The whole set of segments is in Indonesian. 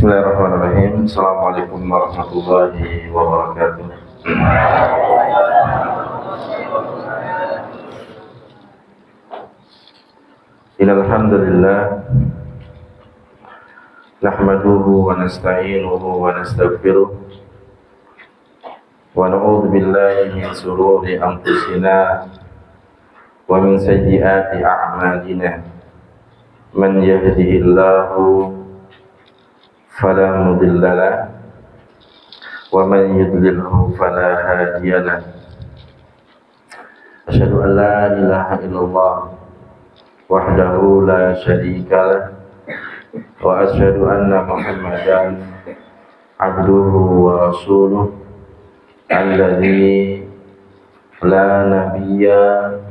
Bismillahirrahmanirrahim. Assalamualaikum warahmatullahi wabarakatuh. Innal hamdalillah nahmaduhu wa nasta'inuhu wa nastaghfiruh wa na'udzu billahi min shururi anfusina wa min sayyiati a'malina. Man yahdihillahu fala mudilla lahu wa man yudlilhu fala hadiya lahu. Asyhadu an la ilaha illallah wahdahu la syarika lahu wa asyhadu anna Muhammadan abduhu wa rasuluh alladzi la nabiyya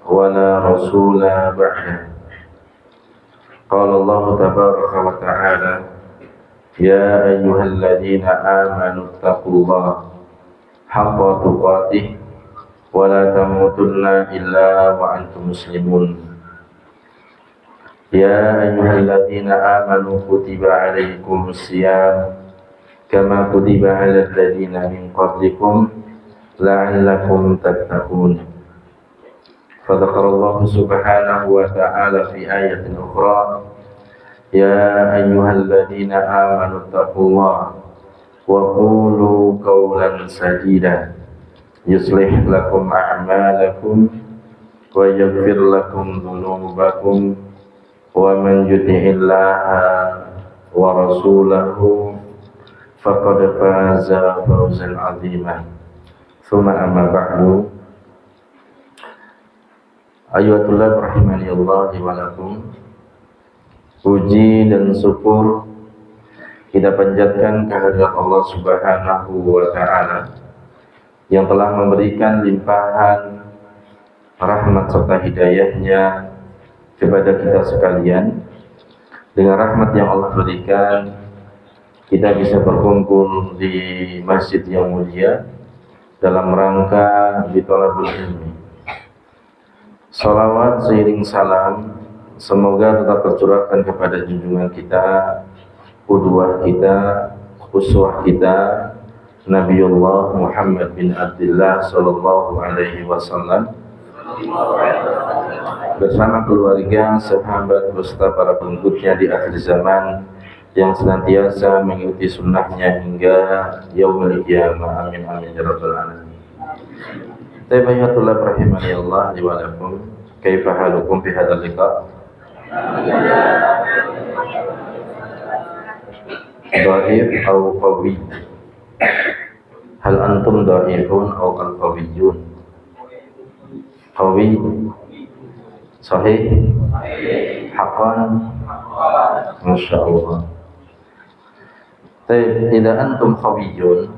wa la rasula ba'da. Qala Allah tabaraka wa ta'ala: Ya ayyuhalladzina amanu taqullaha haqqa tuqatih wa la tamutunna illa wa antum muslimun. Ya ayyuhalladzina amanu kutiba alaikumus syiyam kama kutiba alal ladzina min qablikum la'allakum tattaqun. Fadzakarallahu subhanahu wa ta'ala fi ayatin ukhra: Ya ayyuhalladzina amanu taqullaha wa qulu qawlan sadida yuslih lakum a'malakum wa yaghfir lakum dhunubakum wa man yuti'illaha wa rasulahu faqad faza fawzan 'azima. Tsumma amma ba'du. Ayyuhalladzina rahimani Allah wa lakum. Puji dan syukur kita panjatkan kehadirat Allah Subhanahu wa ta'ala yang telah memberikan limpahan rahmat serta hidayahnya kepada kita sekalian. Dengan rahmat yang Allah berikan, kita bisa berkumpul di masjid yang mulia dalam rangka bithalabul ilmi. Salawat seiring salam semoga tetap tercurahkan kepada junjungan kita, qudwah kita, uswah kita, Nabiullah Muhammad bin Abdullah sallallahu alaihi wasallam bersama keluarga, sahabat, beserta para pengikutnya di akhir zaman yang senantiasa mengikuti sunnahnya hingga yaumul qiyamah. Amin amin ya rabbal alamin. Tayyibahiyatullah rahimani Allah wa lakum. Kaifa halukum fi hadzal liqa'? Dhaif atau qawi? Hal antum dhaifun atau al-qawiyyun? Qawi, sahih, haqqan, masyaallah. Taib, idza antum qawiyyun,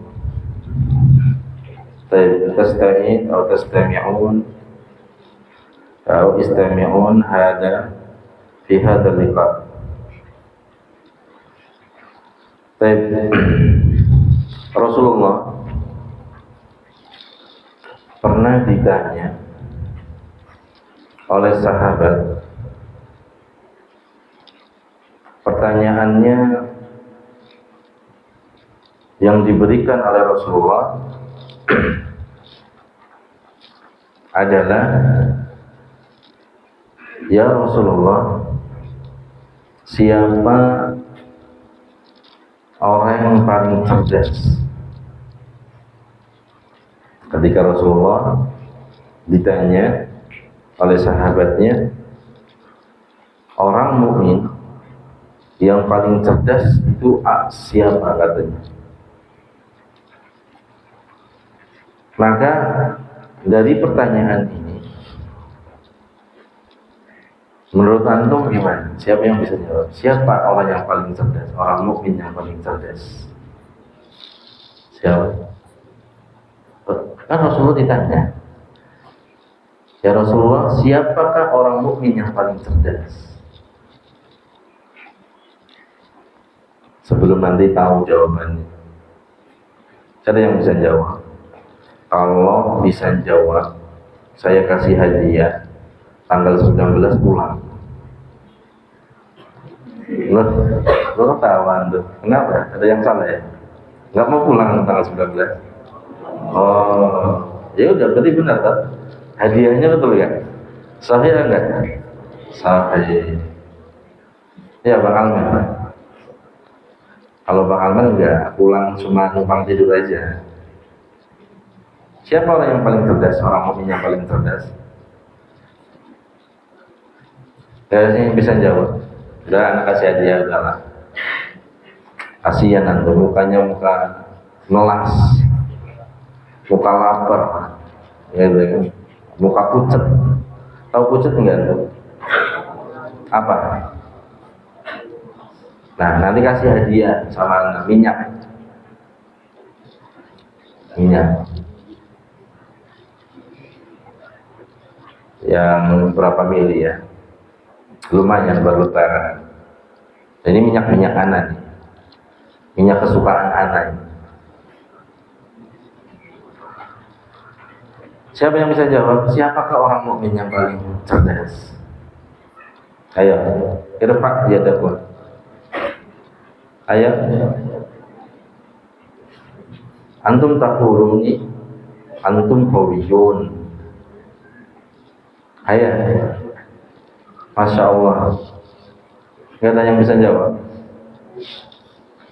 taib, tasta'in atau tastami'un atau istami'un hada fi hadzal liqa'. Baik, Rasulullah pernah ditanya oleh sahabat. Pertanyaannya yang diberikan oleh Rasulullah adalah, Ya Rasulullah, siapa orang yang paling cerdas? Ketika Rasulullah ditanya oleh sahabatnya, orang mukmin yang paling cerdas itu siapa, katanya. Maka dari pertanyaan ini, menurut antum gimana? Siapa yang bisa jawab? Siapa orang yang paling cerdas? Orang mukmin yang paling cerdas? Siapa? Kan Rasulullah ditanya, Ya Rasulullah, siapakah orang mukmin yang paling cerdas? Sebelum nanti tahu jawabannya, ada yang bisa jawab? Kalau bisa jawab, saya kasih hadiah tanggal 19 pulang. Loh, Lo tahuan tuh. Kenapa? Ada yang salah ya? Nggak mau pulang tanggal 19? Oh, ya udah berarti benar kan? Hadiahnya betul ya? Sahih enggak? Sahih. Ya Bang Alman. Kalau Bang Alman enggak pulang cuma numpang tidur aja. Siapa orang yang paling cerdas? Orang mukmin yang paling cerdas? Kayaknya bisa jawab. Udah anak kasih hadiah udahlah. Kasihan nanti mukanya muka melas, muka lapar, gitu. Muka pucet. Tahu pucet enggak tuh? Apa? Nah nanti kasih hadiah sama minyak. Yang berapa mili ya? Lumayan buat lebaran. Ini minyak anak nih. Minyak kesukaan anak. Siapa yang bisa jawab? Siapakah orang mukmin yang paling cerdas? Ayo, irfa' yadakum. Ayo. Antum taquluni antum qawiyun. Ayo. Masya Allah. Gak ada yang bisa jawab.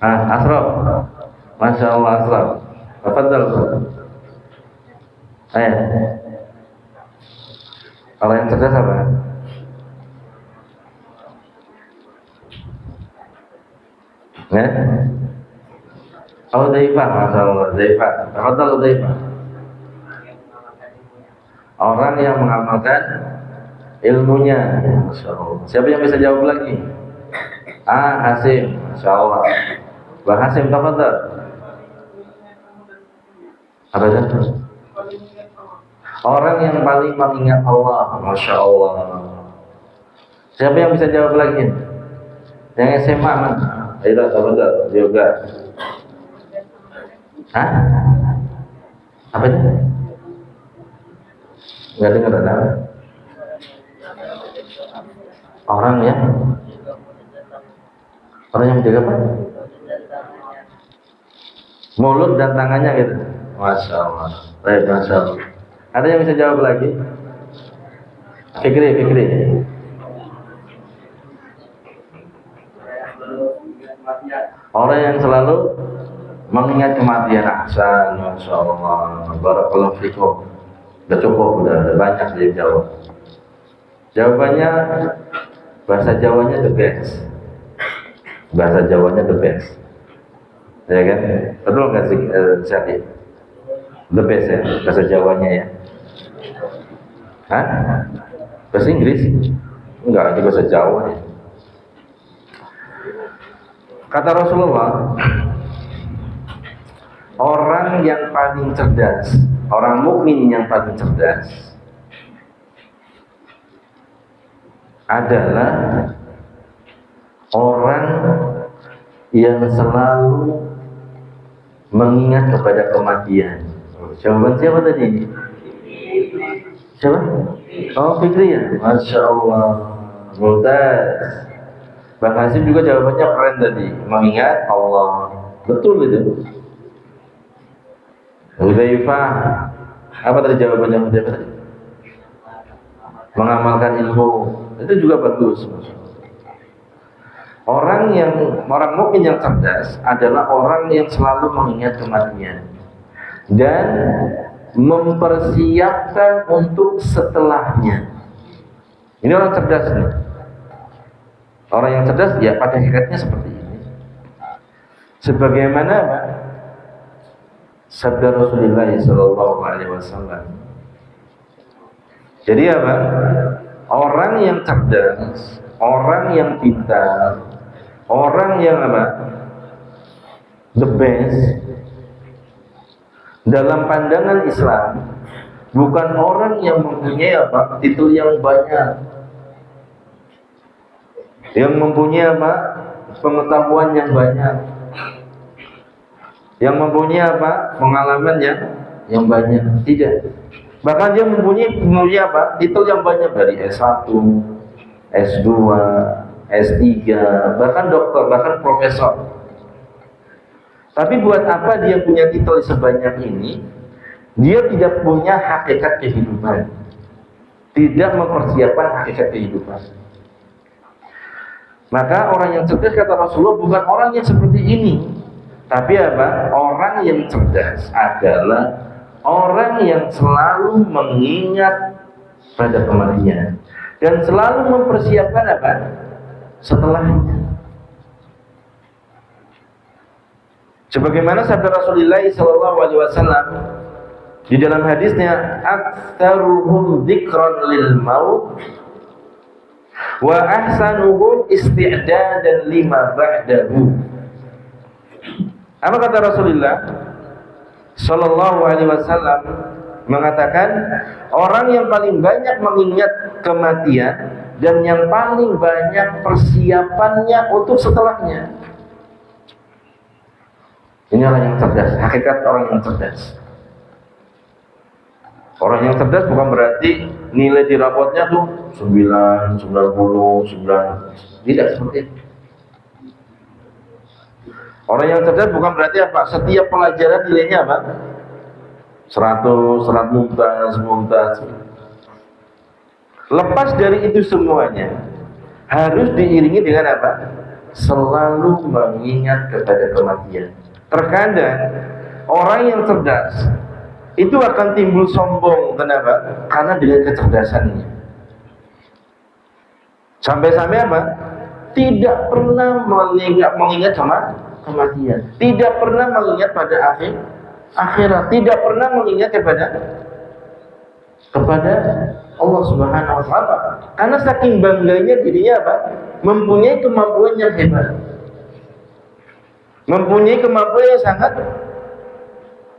Asraf. Masya Allah Asraf. Tafadhal. Ayo. Kalau yang cerdas apa? Ya? Udzaifah, Masya Allah. Udzaifah. Tafadhal Udzaifah. Orang yang mengamalkan ilmunya. Masya Allah. Siapa yang bisa jawab lagi? Hasim. Masya Allah. Bang Hasim, tafadhal. Apa itu? Orang yang paling mengingat Allah. Masya Allah. Siapa yang bisa jawab lagi? Yang SMA mana? Ayo, tafadhal. Yoga. Apa itu? Nggak dengar ada. Orang yang menjaga apa? Mulut dan tangannya gitu. Masya Allah. Baik, Masya Allah. Ada yang bisa jawab lagi? Fikri. Orang yang selalu mengingat kematian. Ahsan, Masya Allah. Barakallahu fikum. Udah cukup, udah banyak dia jawab. Jawabannya bahasa Jawanya the best. Bahasa Jawanya the best. Ya kan? Betul nggak sih, Syarif? The best ya, bahasa Jawanya ya. Bahasa Inggris? Enggak, ini bahasa Jawa ya. Kata Rasulullah, orang yang paling cerdas, orang mukmin yang paling cerdas adalah orang yang selalu mengingat kepada kematian. Jawaban siapa tadi? Siapa? Oh, Fikri ya? Masya Allah. Mumtaz. Bang Hasim juga jawabannya keren tadi. Mengingat Allah. Betul itu. Udzaifah. Apa tadi jawabannya Udzaifah tadi? Mengamalkan ilmu. Itu juga bagus. Orang mukmin yang cerdas adalah orang yang selalu mengingat kematian dan mempersiapkan untuk setelahnya. Ini orang cerdas nih. Orang yang cerdas ya pada hakikatnya seperti ini. Sebagaimana sabda Rasulullah SAW. Jadi apa? Orang yang cerdas, orang yang pintar, orang yang apa? The best dalam pandangan Islam bukan orang yang mempunyai apa? Titel yang banyak, yang mempunyai apa? Pengetahuan yang banyak, yang mempunyai apa? Pengalaman yang banyak. Tidak. Bahkan dia mempunyai apa? Titel yang banyak dari S1, S2, S3, bahkan dokter, bahkan profesor. Tapi buat apa dia punya titel sebanyak ini? Dia tidak punya hakikat kehidupan, tidak mempersiapkan hakikat kehidupan. Maka orang yang cerdas, kata Rasulullah, bukan orang yang seperti ini, tapi apa? Orang yang cerdas adalah orang yang selalu mengingat pada kematian dan selalu mempersiapkan apa? Setelahnya. Sebagaimana sabda Rasulullah SAW di dalam hadisnya, "Aktsaruhum dzikran lil maut wa ahsanuhum isti'dadan lima ba'dahu." Apa kata Rasulullah sallallahu alaihi wasallam? Mengatakan, orang yang paling banyak mengingat kematian dan yang paling banyak persiapannya untuk setelahnya. Ini orang yang cerdas, hakikat orang yang cerdas. Orang yang cerdas bukan berarti nilai di rapotnya tuh 9, 90, 9. Tidak seperti itu. Orang yang cerdas bukan berarti apa? Setiap pelajaran nilainya apa? 100 mumtaz. Lepas dari itu semuanya, harus diiringi dengan apa? Selalu mengingat kepada kematian. Terkadang orang yang cerdas itu akan timbul sombong. Kenapa? Karena dengan kecerdasannya. Sampai-sampai apa? Tidak pernah mengingat kematian. Tidak pernah mengingat pada akhirat. Tidak pernah mengingat kepada Allah Subhanahu wa Ta'ala. Karena saking bangganya dirinya apa? Mempunyai kemampuan yang hebat. Mempunyai kemampuan yang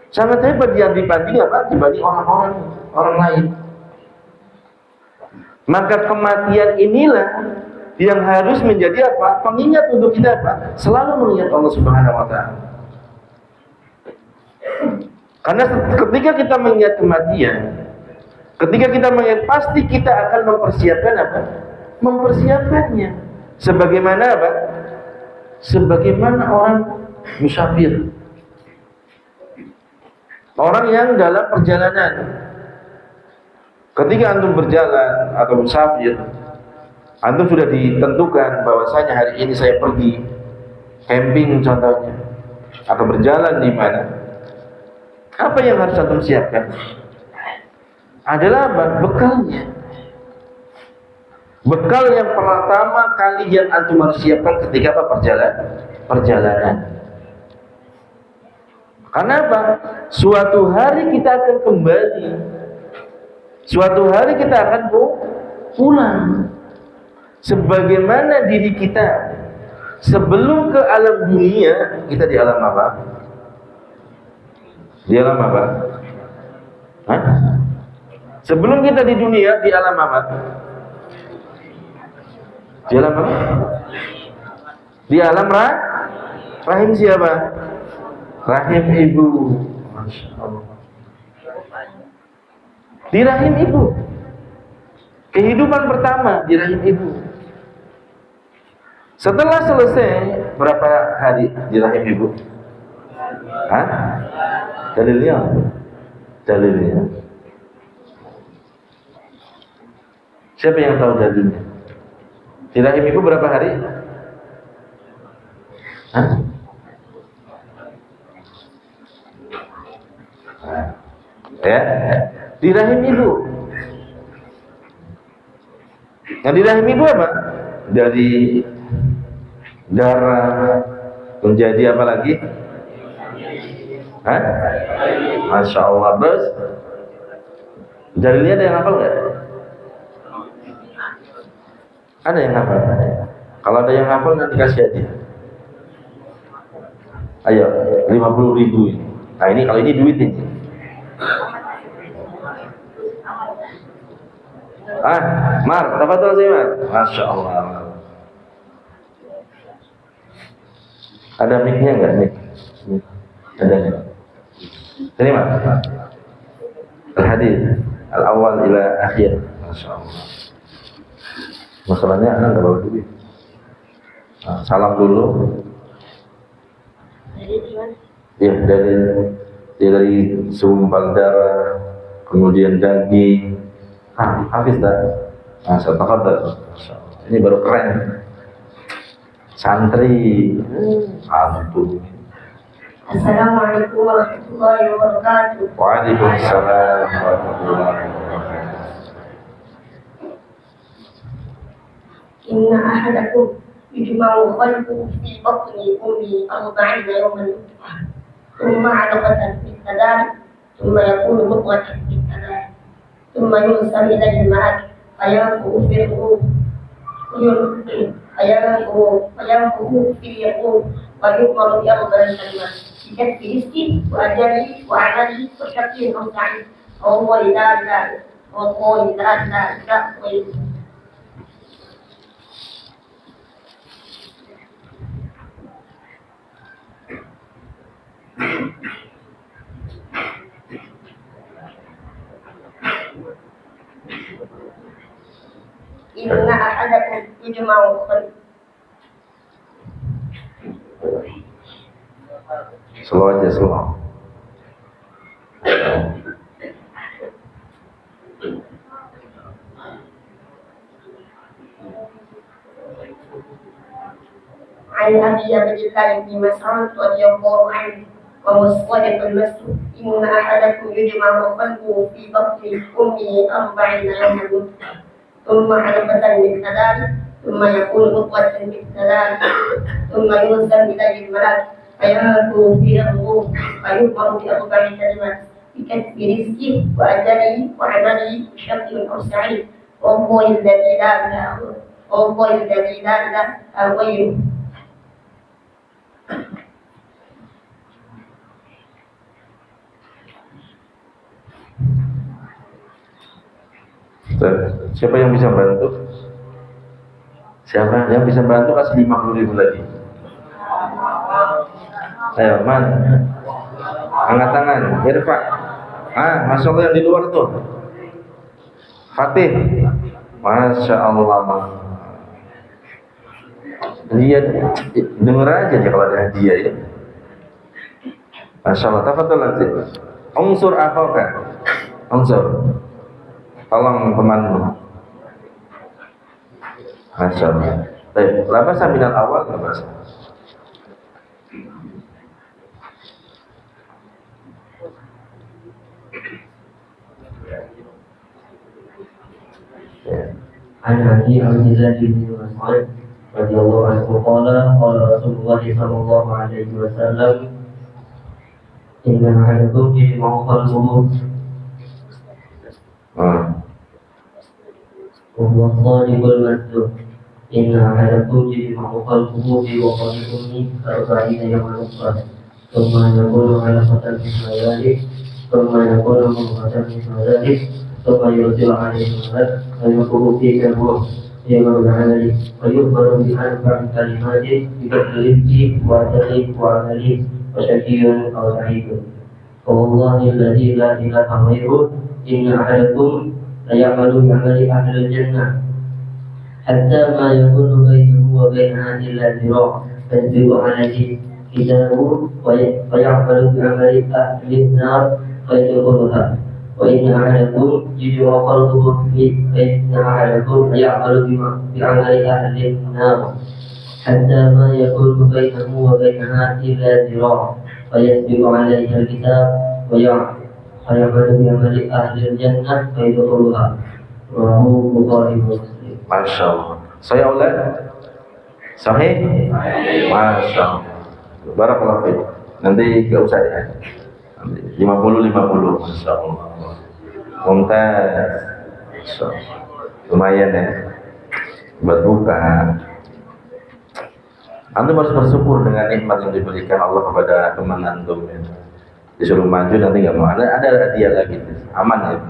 sangat hebat yang dibanding apa? Dibanding orang lain. Maka kematian inilah yang harus menjadi apa? Pengingat untuk kita apa? Selalu mengingat Allah Subhanahu wa Ta'ala. Karena ketika kita mengingat kematian, ketika kita mengingat, pasti kita akan mempersiapkan apa? Mempersiapkannya. Sebagaimana apa? Sebagaimana orang musafir, orang yang dalam perjalanan. Ketika antum berjalan atau musafir, antum sudah ditentukan bahwasanya hari ini saya pergi camping contohnya, atau berjalan di mana. Apa yang harus antum siapkan? Adalah apa? Bekalnya. Bekal yang pertama kali yang antum harus siapkan ketika apa? Perjalanan. Karena apa? Suatu hari kita akan kembali. Suatu hari kita akan pulang. Sebagaimana diri kita sebelum ke alam dunia, kita di alam apa? Di alam apa? Hah? Sebelum kita di dunia, di alam apa? Di alam apa? Di alam rahim siapa? Rahim ibu. Masya Allah. Di rahim ibu. Kehidupan pertama di rahim ibu. Setelah selesai, berapa hari di rahim ibu? Hah? Dalilnya? Siapa yang tahu dalilnya? Di rahim ibu berapa hari? Hah? Ya, di rahim ibu. Nah, di rahim ibu apa? Dari darah menjadi apa lagi? Hah? Masya Allah. Terus dalilnya ada yang hafal nggak? Ada yang hafal? Kalau ada yang hafal nanti kasih aja. Ayo, 50.000 ini. Nah ini kalau ini duit ini. Mar, tafadhol sih Mar. Masya Allah. Ada mic-nya nggak mic? Ada nggak? Sini Mar. Al-hadis al-awal ila akhir. Masya Allah. Masalahnya anak nggak bawa duit. Salam dulu. Ya, dari segumpal darah, kemudian daging. Hafiz dah. Saya takut. Ini baru keren. Santri. Antum. Assalamualaikum warahmatullahi wabarakatuh. Waalaikumsalam warahmatullahi wabarakatuh. Inna ahadakum yujma'u khalquhu fi batni ummi 40 yawman nutfah, thumma 'alaqatan mithla dhalik, thumma yakunu mudghatan mithla dhalik, thumma yursal ilayhi al-malak fayanfukhu fi ruh fayanfukhu fi ruh wa yu'maru bi arba'i kalimat بكتب رزقه وأجله وعمله وشقي أو سعيد وهو لا إله والله لا إله إلا غيره. إن أحدكم يجمع خلقه. Slow aja, slow. عن أبي عبد الله بن مسعود رضي الله عنه وهو الصادق المسلوب إن أحدكم يجمع خلقه في بطن أمه 40 يوما نطفة ثم علقة مثل ذلك ثم يكون مضغة مثل ذلك ثم يرسل إليه الملاك فينفخ فيه الروح ويؤمر بأربع كلمات بكتب رزقه وأجله وعمله وشقي أو سعيد والله الذي لا إله غيره. Siapa yang bisa bantu? Siapa yang bisa bantu? Kasih 50.000 lagi. Ayo, Man. Angkat tangan, Irfa. Masya Allah yang di luar tuh. Fatih. Masya Allah. Dia denger aja dia kalau ada hadiah ya. Masya Allah. Tafadhol nanti. Unsur akhaka. Unsur. Tolong temanmu. Masya Allah. Baik, labasa minal awal, labasa. عن أبي عبد الله بن مسعود رضي الله عنه قال قال رسول الله صلى الله عليه وسلم إن أحدكم يجمع خلقه وهو الصادق المصدوق إن أحدكم يجمع خلقه في بطن أمه 40 يوما نطفة ثم يكون علقة مثل ذلك ثم يكون مضغة مثل ذلك ثم يرسل عليه الملك فينفخ فيه الروح يأمر بعمله ويخبر بأربع كلمات بكتب رزقه وأجله وعمله وشقي أو سعيد فوالله الذي لا إله غيره إن أحدكم ليعمل بعمل أهل الجنة حتى ما يكون بينه وبينها إلا ذراع فيسبق عليه كتابه فيعمل بعمل أهل النار فيدخلها وإن أحدكم يجمع خلقه فإن أحدكم يعمل بعمل أهل النار حتى ما يكون بينه وبينها إلا ذراع فيسبق عليه الكتاب ويعمل بعمل أهل الجنة فيدخلها رواه البخاري ومسلم. Masya Allah. Saya ulang. Sahih? Masya Allah. Barakallahu fiik. Nanti gak usah ya. 50-50. Masya Allah. Mumtaz. Lumayan ya. Buat buka. Antum harus bersyukur dengan nikmat yang diberikan Allah kepada teman antum ya. Disuruh maju nanti nggak mau. Ada hadiah lagi. Aman ya.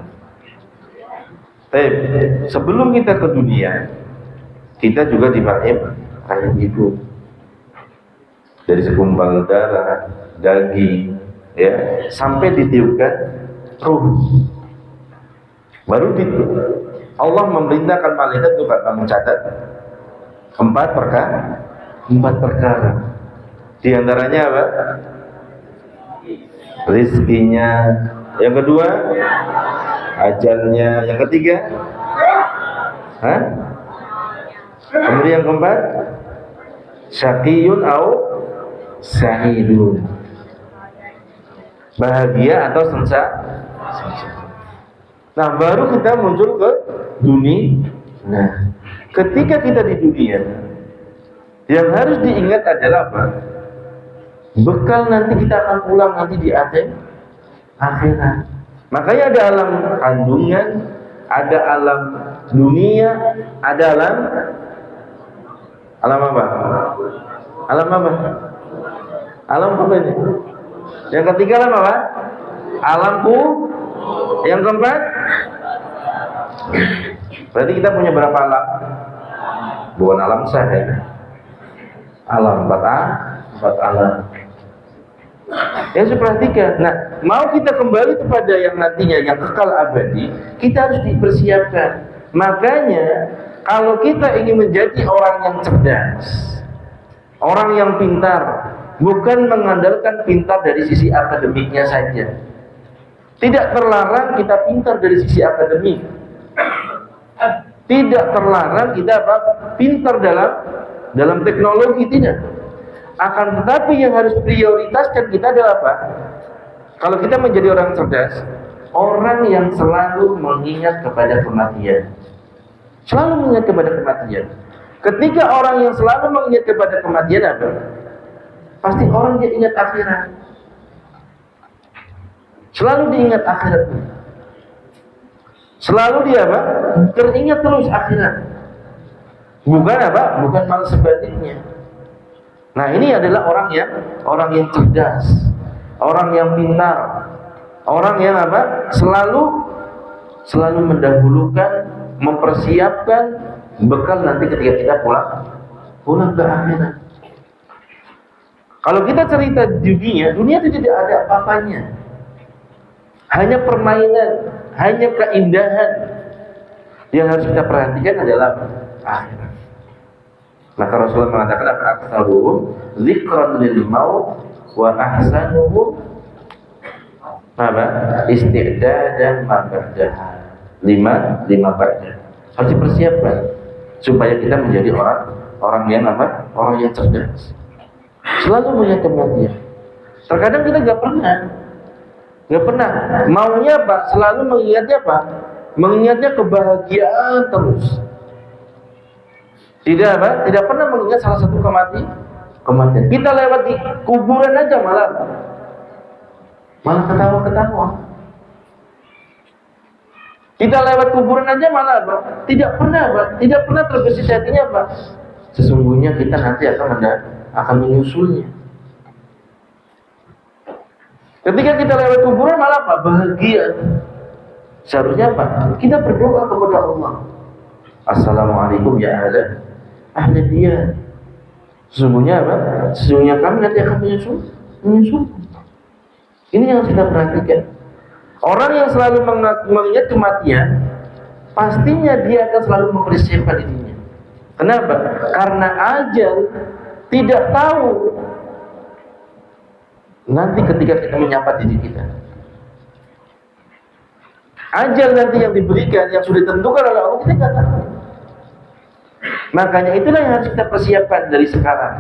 Sebelum kita ke dunia, kita juga dipakai rahim ibu. Dari segumpal darah, daging, ya, sampai ditiupkan ruh. Baru Allah memerintahkan malaikat untuk mencatat 4 4 perkara. Di antaranya apa? Rizkinya. Yang kedua, ajalnya. Yang ketiga, kemudian yang keempat, syaqiyun au sa'idun, bahagia atau sensa. Nah, baru kita muncul ke dunia. Nah, ketika kita di dunia, yang harus diingat adalah apa? Bekal nanti kita akan pulang nanti di akhirat. Makanya ada alam kandungan, ada alam dunia, ada alam apa? Alam apa? Alam apa ini? Yang ketiga alam apa? Alamku. Yang keempat, berarti kita punya berapa alam? Bukan alam sahih. Alam 4 alam. Yang perhatikan. Nah, mau kita kembali kepada yang nantinya yang kekal abadi, kita harus dipersiapkan. Makanya kalau kita ingin menjadi orang yang cerdas, orang yang pintar, bukan mengandalkan pintar dari sisi akademiknya saja. Tidak terlarang kita pintar dari sisi akademik. Tidak terlarang kita pintar dalam teknologi, tidak. Akan tetapi yang harus prioritaskan kita adalah apa? Kalau kita menjadi orang cerdas, orang yang selalu mengingat kepada kematian. Selalu mengingat kepada kematian. Ketika orang yang selalu mengingat kepada kematian apa? Pasti orang dia ingat akhirat. Selalu diingat akhirat. Selalu dia apa? Teringat terus akhirat. Bukan apa? Bukan malah sebaliknya. Nah, ini adalah orang yang cerdas, orang yang pintar, orang yang apa? Selalu mendahulukan, mempersiapkan bekal nanti ketika kita pulang ke akhirat. Kalau kita cerita dunia itu tidak ada apa-apanya. Hanya permainan, hanya keindahan. Yang harus kita perhatikan adalah akhirat. Maka Rasulullah mengatakan apa? Aktsaruhum dzikran lil maut wa ahsanuhum apa? Isti'dadan ma ba'daha. 5 ba'da. Harus dipersiapkan supaya kita menjadi orang yang apa? Orang yang cerdas. Selalu melihat kematian. Terkadang kita nggak pernah maunya apa? Selalu mengingatnya apa? Mengingatnya kebahagiaan terus. Tidak pernah mengingat salah satu kematian. Kita lewat di kuburan aja malah ketawa-ketawa. Kita lewat kuburan aja malah apa? Tidak pernah terbesit hatinya apa? Sesungguhnya kita nanti akan menyusulnya. Ketika kita lewat kuburan malah apa? Bahagia. Seharusnya apa? Kita berdoa kepada Allah. Assalamualaikum ya ahli diyar. Sesungguhnya apa? Sesungguhnya kami nanti akan menyusul. Ini yang harus kita perhatikan. Orang yang selalu mengingat kematian, pastinya dia akan selalu mempersiapkan dirinya. Kenapa? Karena ajal tidak tahu nanti ketika kita menyapa diri kita. Ajal nanti yang diberikan, yang sudah ditentukan oleh Allah, kita tidak tahu. Makanya itulah yang harus kita persiapkan dari sekarang.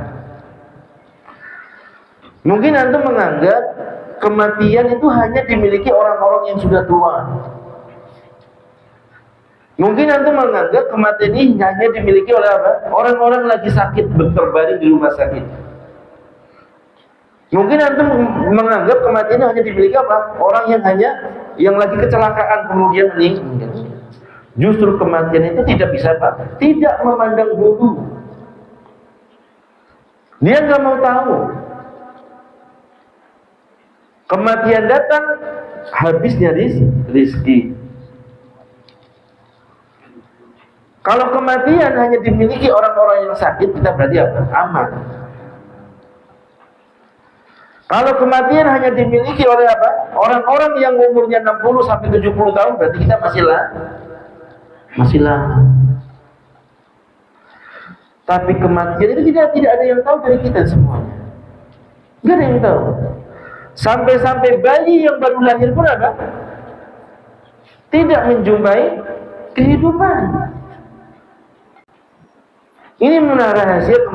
Mungkin antum menganggap kematian itu hanya dimiliki orang-orang yang sudah tua. Mungkin antum menganggap kematian ini hanya dimiliki oleh apa? Orang-orang lagi sakit, berbaring di rumah sakit. Mungkin antum menganggap kematian hanya dimiliki apa? Orang yang lagi kecelakaan kemudian meninggal. Justru kematian itu tidak bisa apa? Tidak memandang bulu. Dia nggak mau tahu. Kematian datang, habisnya rizki. Kalau kematian hanya dimiliki orang-orang yang sakit, kita berarti apa? Aman. Kalau kematian hanya dimiliki oleh apa? Orang-orang yang umurnya 60 sampai 70 tahun, berarti kita masih lama. Tapi kematian itu tidak ada yang tahu dari kita semuanya. Tidak ada yang tahu. Sampai-sampai bayi yang baru lahir pun apa? Tidak menjumpai kehidupan. Ini rahasia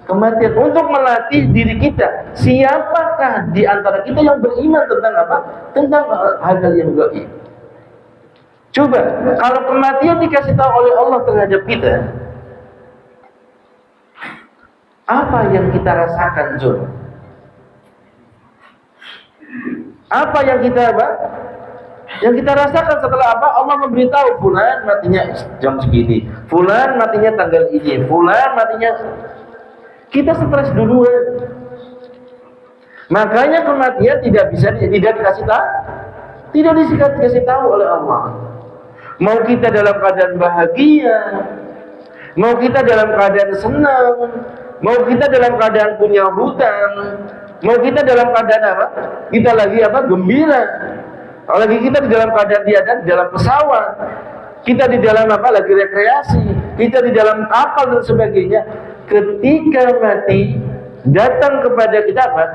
kematian untuk melatih diri kita. Siapakah di antara kita yang beriman tentang apa? Tentang hal-hal yang gaib. Coba, kalau kematian dikasih tahu oleh Allah terhadap kita, apa yang kita rasakan, coba? Apa yang kita apa? Yang kita rasakan setelah apa? Allah memberitahu fulan matinya jam segini, fulan matinya tanggal ini, fulan matinya. Kita stres duluan. Makanya kematian tidak dikasih tahu. Tidak dikasih tahu oleh Allah. Mau kita dalam keadaan bahagia, mau kita dalam keadaan senang, mau kita dalam keadaan punya hutang, mau kita dalam keadaan apa? Kita lagi apa? Gembira. Lagi kita di dalam keadaan di dalam pesawat, kita di dalam apa? Lagi rekreasi, kita di dalam kapal dan sebagainya. Ketika mati datang kepada kita apa?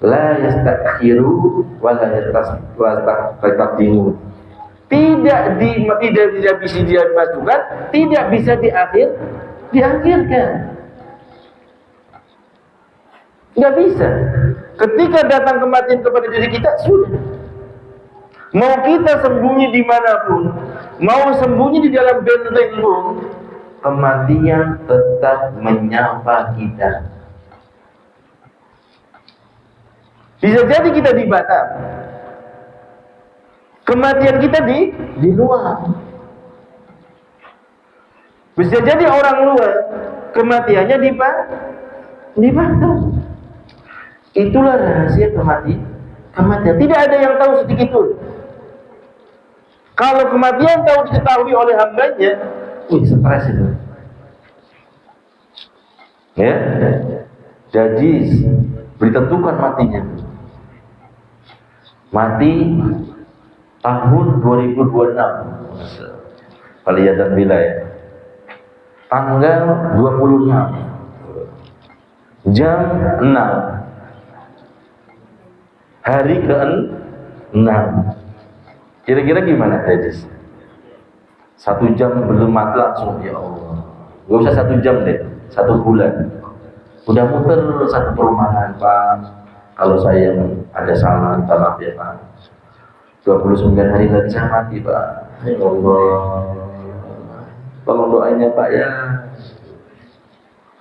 La yastakhiru wa la yastaqdimu. Tidak bisa dimasukkan, tidak bisa diakhirkan. Nggak bisa. Ketika datang kematian kepada diri kita, sudah. Mau kita sembunyi dimanapun, mau sembunyi di dalam benteng pun, kematian tetap menyapa kita. Bisa jadi kita di Batam, kematian kita di luar. Bisa jadi orang luar, kematiannya di Batam. Itulah rahasia kematian. Tidak ada yang tahu sedikit pun. Kalau kematian tahu diketahui oleh hambanya, stres itu. Ya, jadi ditentukan matinya. Mati tahun 2026. Faliyatan bila ya. Tanggal 26. Jam 6. Hari ke-6. Kira-kira gimana Hadis? 1 jam belum mati langsung, ya Allah. Gak usah 1 jam deh, 1 bulan. Udah muter 1 perumahan, Pak. Kalau saya ada salah, minta maaf ya Pak. 29 hari lagi saya mati, Pak. Ya Allah, tolong doanya Pak ya.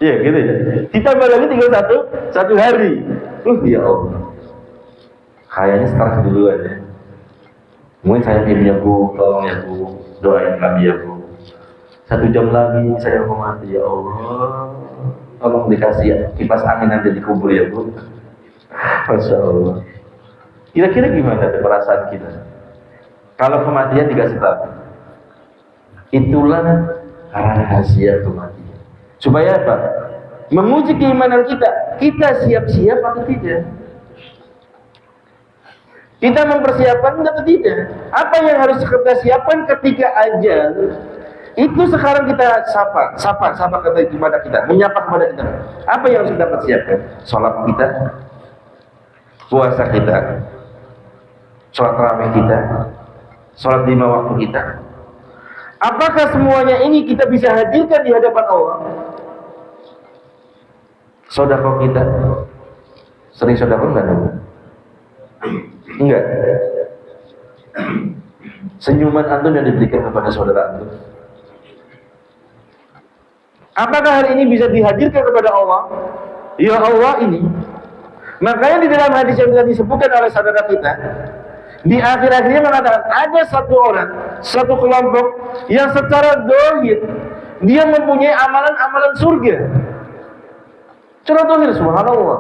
Iya gitu ya. Ditambah lagi tinggal satu hari. Ya Allah. Kayaknya stres duluan ya. Mungkin saya ya Bu, tolong ya Bu, doain kami ya Bu. 1 jam lagi saya mau mati, ya Allah. Tolong dikasih kipas angin nanti dikubur ya Bu. Masya Allah. Kira-kira gimana perasaan kita kalau kematian dikasih tahu? Itulah rahasia kematian. Supaya apa? Menguji keimanan kita. Kita siap-siap atau tidak? Kita mempersiapkan atau tidak? Apa yang harus kita siapkan ketika ajal? Itu sekarang kita sapa kepada kita, menyapa kepada kita. Apa yang harus kita persiapkan? Sholat kita, puasa kita, sholat tarawih kita, sholat 5 waktu kita. Apakah semuanya ini kita bisa hadirkan di hadapan Allah? Sedekah kita, sering sedekah enggak? Enggak. Senyuman antum yang diberikan kepada saudara antum, apakah hari ini bisa dihadirkan kepada Allah? Ya Allah ini. Makanya di dalam hadis yang telah disebutkan oleh saudara kita, di akhir-akhirnya mengatakan ada satu kelompok yang secara dohir dia mempunyai amalan-amalan surga. Secara dohir, subhanallah.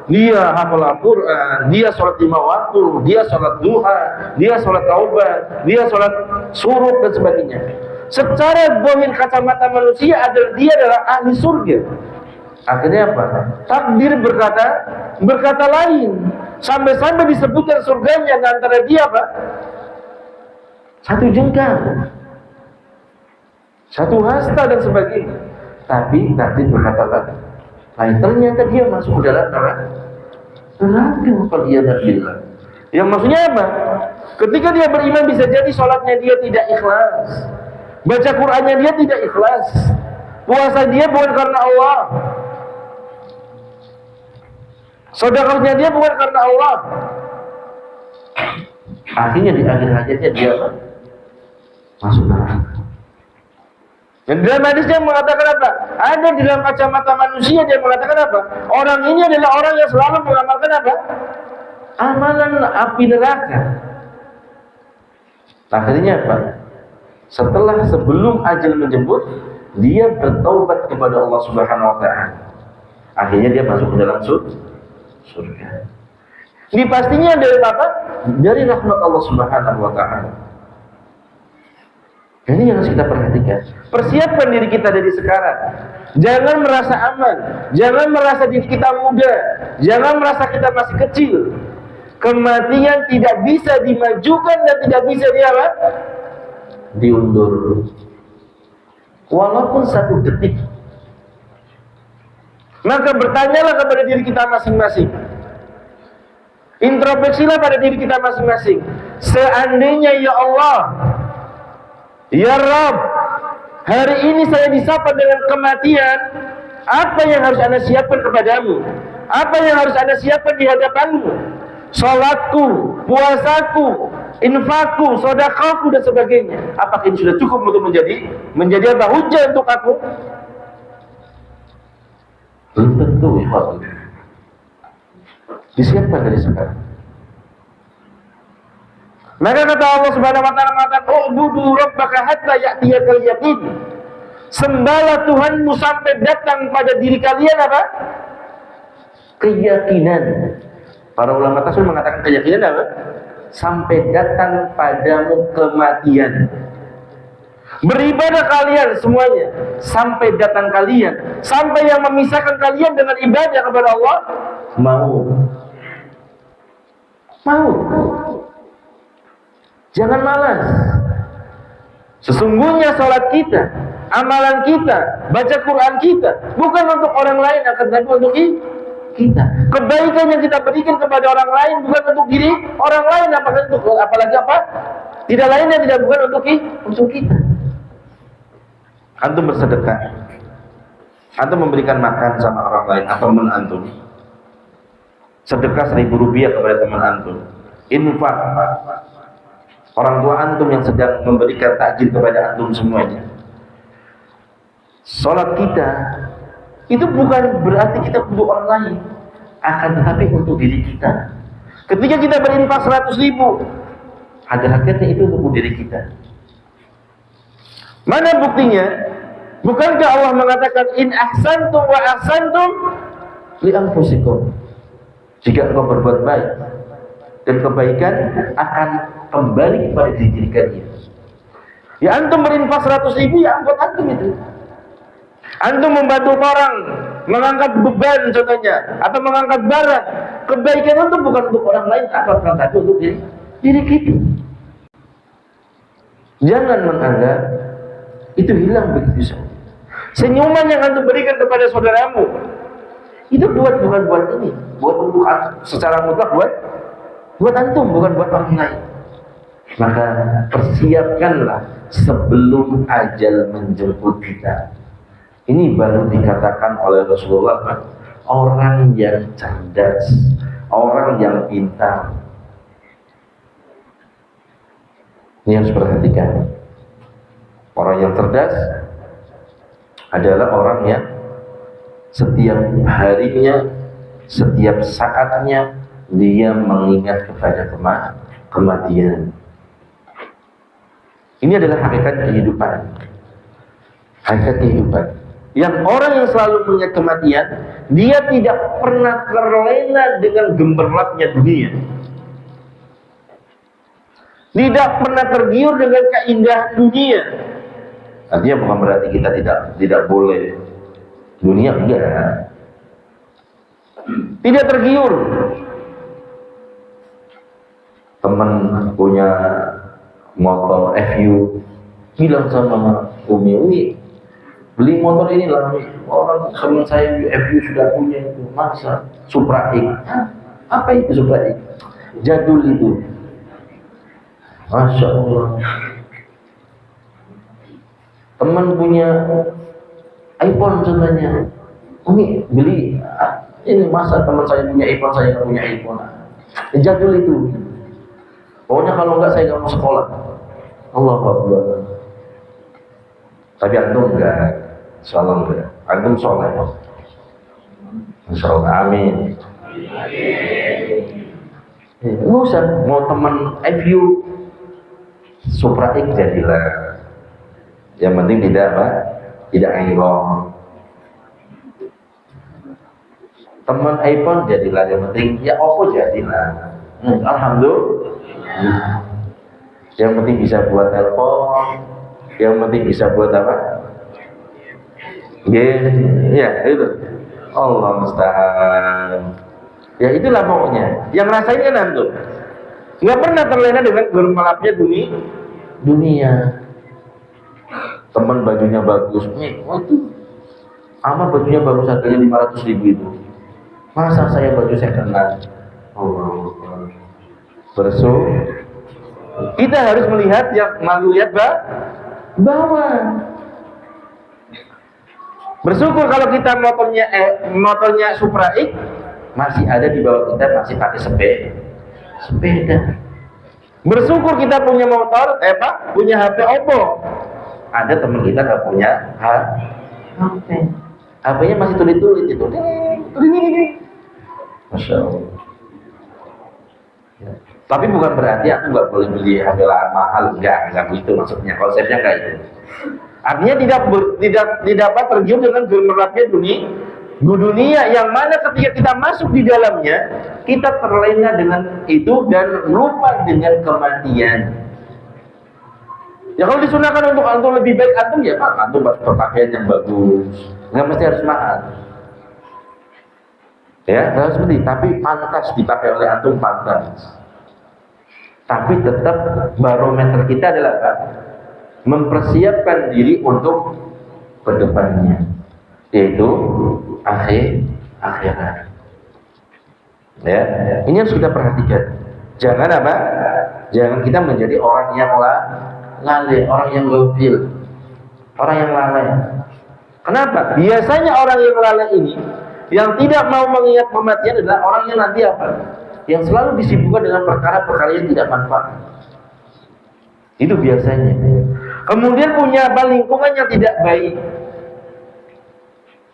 Dia hafal Al-Quran, dia sholat 5 waktu, dia sholat duha, dia sholat taubat, dia sholat suruk dan sebagainya. Secara dohir kacamata manusia dia adalah ahli surga. Akhirnya apa? Takdir berkata lain. Sampai-sampai disebutkan surganya antara dia apa? 1 jengkal. satu hasta dan sebagainya. Tapi takdir berkata lain. Ternyata dia masuk ke dalam neraka. Waliyadzubillah. Yang maksudnya apa? Ketika dia beriman bisa jadi sholatnya dia tidak ikhlas, baca Qur'annya dia tidak ikhlas, puasa dia bukan karena Allah, sedekahnya dia bukan karena Allah. Akhirnya di akhir hayatnya dia masuk neraka. Dan dalam hadisnya mengatakan apa? Ada di dalam kacamata manusia dia mengatakan apa? Orang ini adalah orang yang selalu mengamalkan apa? Amalan api neraka. Akhirnya apa? Sebelum ajal menjemput, dia bertaubat kepada Allah Subhanahu wa taala. Akhirnya dia masuk ke dalam surga. Ini pastinya dari apa? Dari rahmat Allah Subhanahu wa taala. Ini yang harus kita perhatikan. Persiapkan diri kita dari sekarang. Jangan merasa aman, jangan merasa diri kita muda, jangan merasa kita masih kecil. Kematian tidak bisa dimajukan dan tidak bisa diundur. Walaupun 1 detik. Maka bertanyalah kepada diri kita masing-masing. Introspeksilah pada diri kita masing-masing. Seandainya ya Allah, ya Rabb, hari ini saya disapa dengan kematian, apa yang harus Anda siapkan kepadamu? Apa yang harus Anda siapkan di hadapanmu? Salatku, puasaku, infakku, sedekahku dan sebagainya. Apakah ini sudah cukup untuk menjadi apa? Hujah untuk aku? Belum tentu, ikhwan. Disiapkan dari sekarang. Maka kata Allah Subhanahu wa taala mengatakan, "Ubudu rabbaka hatta ya'tiyakal yaqin." Sembahlah Tuhanmu sampai datang pada diri kalian apa? Keyakinan. Para ulama tafsir mengatakan keyakinan apa? Sampai datang padamu kematian. Beribadah kalian semuanya sampai datang kalian, sampai yang memisahkan kalian dengan ibadah kepada Allah mau. Jangan malas. Sesungguhnya salat kita, amalan kita, baca Quran kita bukan untuk orang lain, akan tetapi untuk kita. Kebaikan yang kita berikan kepada orang lain bukan untuk diri orang lain, apalagi apa? Tidak lain yang tidak bukan untuk kita. Antum bersedekah, antum memberikan makan sama orang lain atau teman antum, sedekah 1.000 rupiah kepada teman antum, infak orang tua antum yang sedang memberikan takjil kepada antum semuanya. Salat kita itu bukan berarti kita untuk orang lain, akan tetapi untuk diri kita. Ketika kita berinfak 100.000, ada hakikatnya itu untuk diri kita. Mana buktinya? Bukankah Allah mengatakan in ahsantum wa ahsantum li anfusikum? Jika engkau berbuat baik dan kebaikan akan kembali kepada diri kalian. Ya antum berinfak 100.000, ya buat antum itu. Antum membantu orang mengangkat beban contohnya atau mengangkat barang, kebaikan itu bukan untuk orang lain, akan tapi untuk diri kita. Jangan menganggap itu hilang begitu saja. Senyuman yang antum berikan kepada saudaramu itu bukan buat ini, buat untuk secara mutlak buat antum, bukan buat orang lain. Maka persiapkanlah sebelum ajal menjemput kita. Ini baru dikatakan oleh Rasulullah, orang yang cerdas, orang yang pintar. Ini harus perhatikan. Orang yang cerdas adalah orang yang setiap harinya, setiap saatnya dia mengingat kepada kematian. Ini adalah hakikat kehidupan. Hakikat kehidupan. Yang orang yang selalu mengingat kematian, dia tidak pernah terlena dengan gemerlapnya dunia. Tidak pernah tergiur dengan keindahan dunia. Artinya bukan berarti kita tidak boleh dunia, enggak. Tidak tergiur. Teman punya motor FU bilang sama Umi, beli motor ini lah, orang teman saya UFU sudah punya itu, masa Supra X? Apa itu Supra X? Jadul itu. Masya Allah. Teman punya iPhone contohnya, Umi beli ini, masa teman saya punya iPhone, saya nggak punya iPhone? Jadul itu. Pokoknya kalau enggak saya nggak mau sekolah. Allah Akbar. Tapi antum enggak, insyaallah enggak. Antum soleh. Insyaallah, amin. Nggak usah, mau teman FU Supra X jadilah. Yang penting tidak apa? Tidak enggong. Teman iPhone jadilah, yang penting ya Oppo jadilah. Alhamdulillah. Yang penting bisa buat telepon, yang penting bisa buat apa? Game, ya itu. Allah musta'an. Ya itulah pokoknya. Yang rasain kan antum. Nggak pernah terlena dengan gemerlapnya dunia. Teman bajunya bagus, nih, waduh, ama bajunya bagus, harganya 500.000 itu. Masa saya baju second hand? Allah. Kita harus melihat yang melihat bawah. Bersyukur kalau kita motornya Supra X masih ada di bawah kita, masih pakai sepeda. Bersyukur kita punya motor, punya HP Oppo. Ada teman kita nggak punya HP. HP-nya masih tulis-tulis itu. Masya Allah. Ya. Tapi bukan berarti aku nggak boleh beli HP mahal, enggak begitu maksudnya. Konsepnya enggak itu. Artinya tidak tergiur dengan gemerlapnya dunia yang mana ketika kita masuk di dalamnya kita terlena dengan itu dan lupa dengan kematian. Ya kalau disunahkan untuk lebih baik antum, ya Pak, antum berpakaian yang bagus, nggak mesti harus mahal. Ya, harus seperti, tapi pantas dipakai oleh antum, pantas. Tapi tetap barometer kita adalah apa? Mempersiapkan diri untuk kedepannya, yaitu akhirat. Ya, ini harus kita perhatikan. Jangan apa? Jangan kita menjadi orang yang lalai, orang yang gofil, orang yang lalai. Kenapa? Biasanya orang yang lalai ini, yang tidak mau mengingat kematian adalah orang yang nanti apa? Yang selalu disibukkan dengan perkara-perkara yang tidak manfaat. Itu biasanya. Kemudian punya lingkungan yang tidak baik.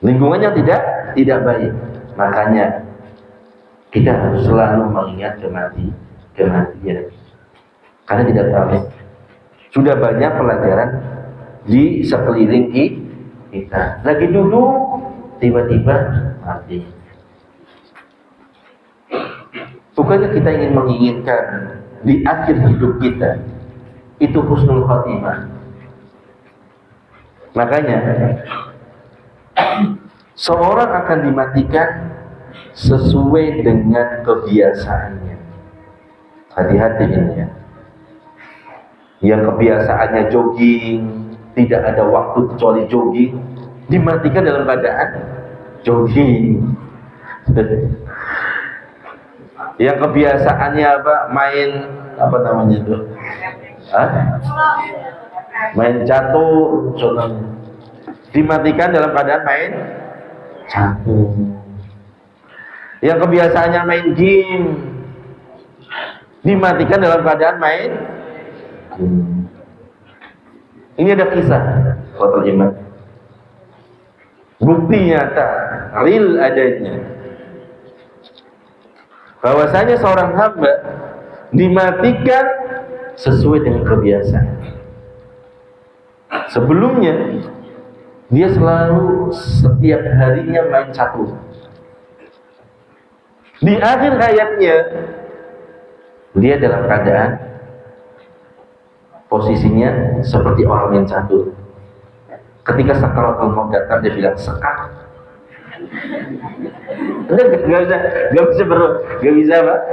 Lingkungan yang tidak baik. Makanya kita harus selalu mengingat kematian. Karena tidak tahu. Sudah banyak pelajaran di sekeliling kita. Lagi duduk, tiba-tiba mati. Bukannya kita ingin menginginkan di akhir hidup kita itu husnul khotimah. Makanya seorang akan dimatikan sesuai dengan kebiasaannya. Hati-hati ini ya. Yang kebiasaannya jogging, tidak ada waktu kecuali jogging, dimatikan dalam keadaan jogging. Yang kebiasaannya apa? Main apa namanya itu? Main catur, contohnya. Dimatikan dalam keadaan main catur. Yang kebiasaannya main game, dimatikan dalam keadaan main game. Ini ada kisah Khotul Iman. Bukti nyata, real adanya. Bahwasanya seorang hamba dimatikan sesuai dengan kebiasaan. Sebelumnya dia selalu setiap harinya main catur. Di akhir hayatnya dia dalam keadaan posisinya seperti orang main catur. Ketika sakaratul maut datang, dia bilang sekak.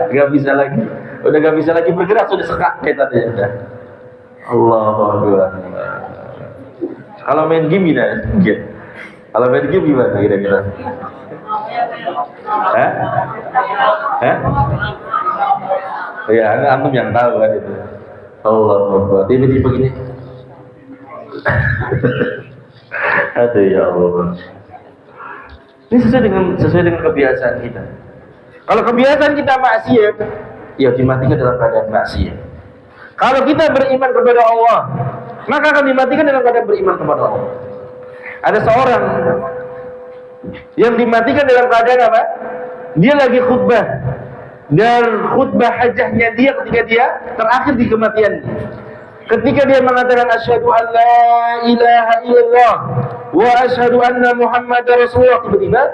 Gak bisa lagi. Udah gak bisa lagi bergerak, sudah sekak kita udah. Allahu Akbar. Kalau main game gimana? Kalau main game gimana kira-kira? Hah? Hah? Ya, antum yang tahu kan itu. Allahu Akbar. Tiba-tiba begini. Aduh ya Allah. Ini sesuai dengan kebiasaan kita. Kalau kebiasaan kita maksiat, ya dimatikan dalam keadaan maksiat. Kalau kita beriman kepada Allah, maka akan dimatikan dalam keadaan beriman kepada Allah. Ada seorang yang dimatikan dalam keadaan apa? Dia lagi khutbah, dan khutbah hajahnya dia ketika dia terakhir di kematiannya. Ketika dia mengatakan asyhadu an la ilaha illallah wa asyhadu anna muhammadar rasulullah, tiba-tiba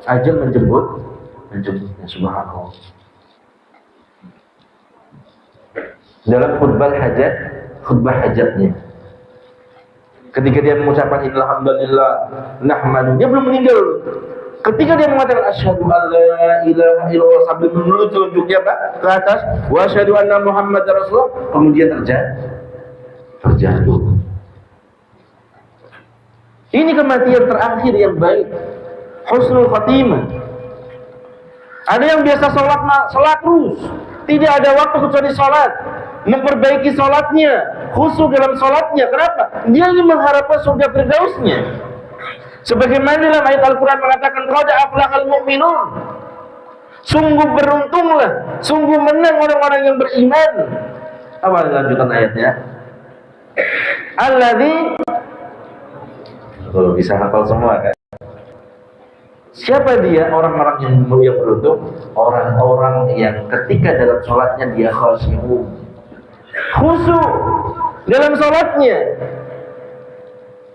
ajal menjemputnya, subhanallah. Dalam khutbah hajatnya, ketika dia mengucapkan alhamdulillah nahmadu, dia belum meninggal. Ketika dia mengatakan asyhadu an la ilaha illallah sambil menunjuk telunjuknya ke atas, wa asyhadu anna muhammadar rasulullah, kemudian terjatuh. Ini kematian terakhir yang baik, husnul khatimah. Ada yang biasa sholat terus, tidak ada waktu kecuali sholat, memperbaiki sholatnya, khusyuk dalam sholatnya. Kenapa? Dia ingin mengharapkan surga firdausnya. Sebagaimana dalam ayat Al-Quran mengatakan, qad aflahal mu'minun, sungguh beruntunglah, sungguh menang orang-orang yang beriman. Apa lanjutan ayatnya? Alladzi, bisa hafal semua kan? Siapa dia? Orang-orang yang beruntung, orang-orang yang ketika dalam sholatnya dia khusyuk dalam sholatnya,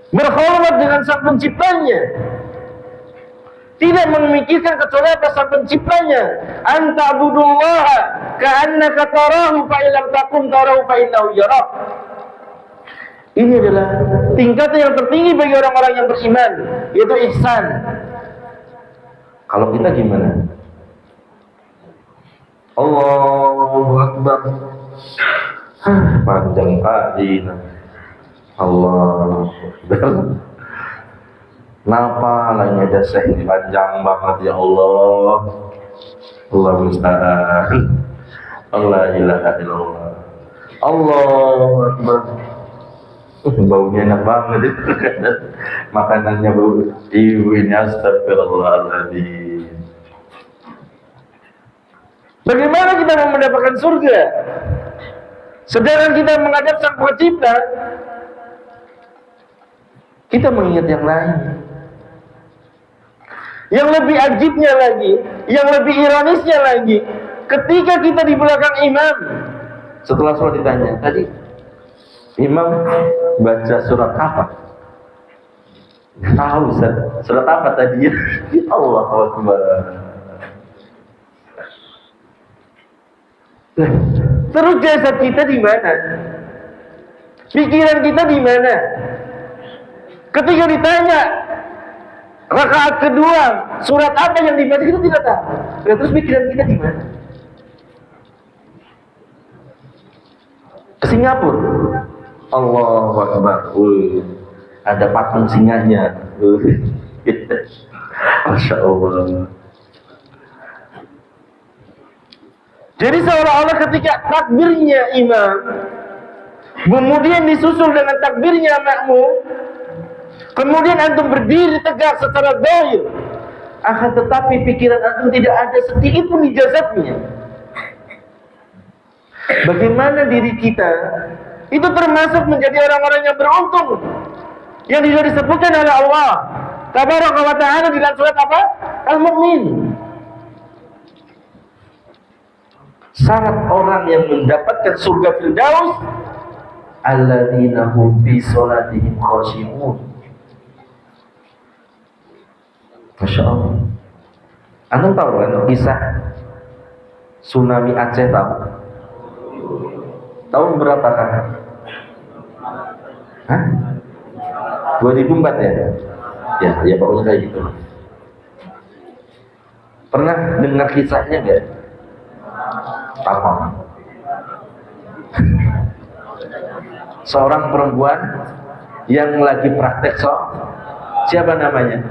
berhormat dengan sang penciptanya, tidak memikirkan kecuali apa sang penciptanya. Anta abudullaha ka'annaka tarahu fa illam takun tarahu fa innahu yarak. Ini adalah tingkatan yang tertinggi bagi orang-orang yang beriman, yaitu ihsan. Kalau kita gimana? Allahu Akbar. Panjang kali. Allahu Akbar. Kenapa lagi ada syekh panjang banget ya Allah. Allah musta'an. Allah ilaha illallah. Allahu Akbar. Baunya enak banget itu. Makanannya bau ini, astagfirullahaladzim. Bagaimana kita mau mendapatkan surga sedangkan kita menghadap sang pencipta, kita mengingat yang lain. Yang lebih ajibnya lagi, yang lebih ironisnya lagi, ketika kita di belakang imam, setelah sholat ditanya, tadi imam baca surat apa? Tahu Ustaz, surat apa tadi? Allahu Akbar. Terus jasad kita di mana? Pikiran kita di mana? Ketika ditanya rakaat kedua surat apa yang dibaca, kita tidak tahu. Dan terus pikiran kita di mana? Ke Singapura. Allahu Akbar. Ada patung singanya. Masya Allah. Jadi seolah-olah ketika takbirnya imam, kemudian disusul dengan takbirnya makmum, kemudian antum berdiri tegak secara zahir, akan tetapi pikiran antum tidak ada sedikit pun di jasadnya. Bagaimana diri kita itu termasuk menjadi orang-orang yang beruntung, yang sudah disebutkan oleh Allah Tabaraka wa Ta'ala di dalam surat apa? Al-Mu'min. Syarat orang yang mendapatkan surga Firdaus, alladzina hum fi sholatihim khashi'un. Masya Allah. Anda tahu kan kisah tsunami Aceh, tahu? Tahun berapa kan? Hah? 2004 ya? Ya pokoknya kayak gitu. Pernah dengar kisahnya nggak? Apa? Seorang perempuan yang lagi praktek siapa namanya?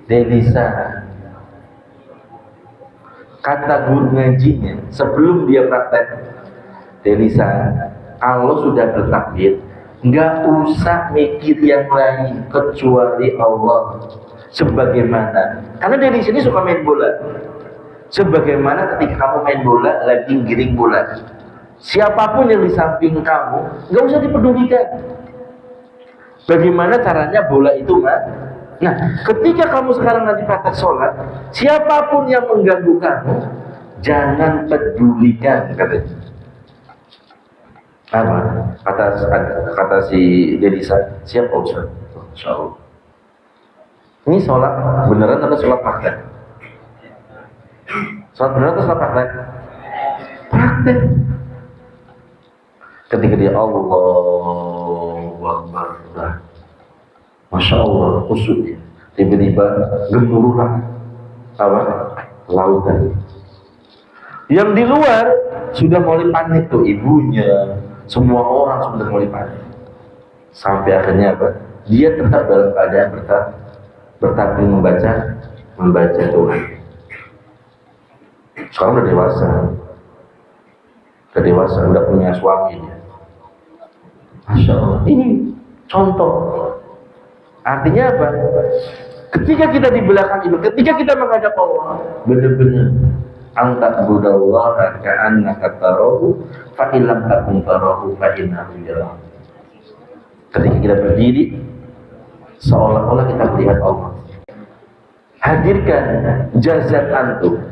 Delisa. Kata guru ngajinya sebelum dia praktek, Delisa, kalau sudah bertakbir nggak usah mikir yang lain kecuali Allah. Sebagaimana, karena dia di sini suka main bola. Sebagaimana ketika kamu main bola, lagi giring bola, siapapun yang di samping kamu nggak usah dipedulikan. Bagaimana caranya bola itu, Mas? Nah, ketika kamu sekarang nanti praktek sholat, siapapun yang mengganggu kamu, jangan pedulikan, katanya. Apa? Kata si Delisa, siap Pak Ustaz? Insyaallah. Ini sholat beneran atau sholat praktek? Sholat beneran atau sholat praktek? Praktek. Ketika dia Allahu Akbar, Masya Allah, khusyuk, tiba-tiba gemuruhlah apa? Lautan. Yang di luar sudah mulai panik tuh, ibunya, semua orang sudah mulai panik. Sampai akhirnya apa? Dia tetap dalam keadaan bertakbir membaca Tuhan. Sekarang udah dewasa, udah punya suami dia. Masya Allah, ini contoh. Artinya apa? Ketika kita di belakang itu, ketika kita menghadap Allah, benar-benar antak budallaha ka'annaka tarahu fa illam takun tarahu fa innahu yarah. Ketika kita berdiri, seolah-olah kita melihat Allah. Hadirkan jazat antum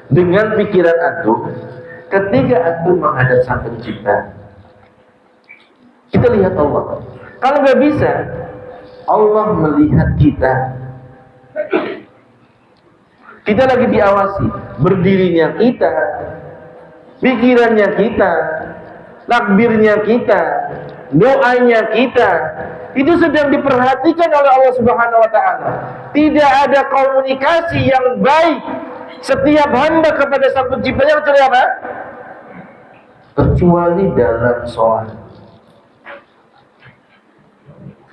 dengan pikiran antum ketika antum menghadap Sang Pencipta. Kita lihat Allah. Kalau nggak bisa, Allah melihat kita. Kita lagi diawasi, berdirinya kita, pikirannya kita, takbirnya kita, doanya kita, itu sedang diperhatikan oleh Allah Subhanahu wa Ta'ala. Tidak ada komunikasi yang baik setiap hamba kepada Sang Penciptanya kecuali apa? Kecuali dalam sholat.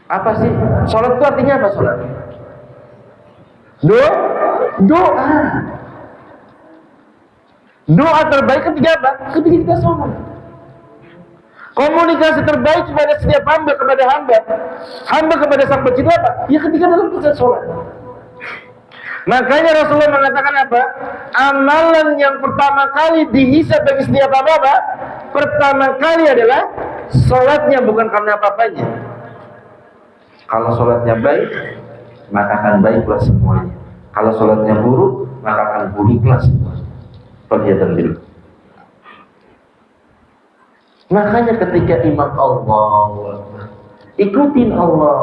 Apa sih? Sholat itu artinya apa sholat? Doa. Doa terbaik ketika apa? Ketika kita sholat. Komunikasi terbaik kepada setiap hamba kepada hamba kepada Sang Pencipta apa? Ya ketika dalam proses sholat. Makanya Rasulullah mengatakan apa? Amalan yang pertama kali dihisab bagi setiap hamba, pertama kali adalah sholatnya, bukan karena apa-apanya. Kalau sholatnya baik, maka akan baiklah semuanya. Kalau sholatnya buruk, maka akan buruklah semuanya. Perhatian dulu. Makanya ketika imam Allah, ikutin Allah.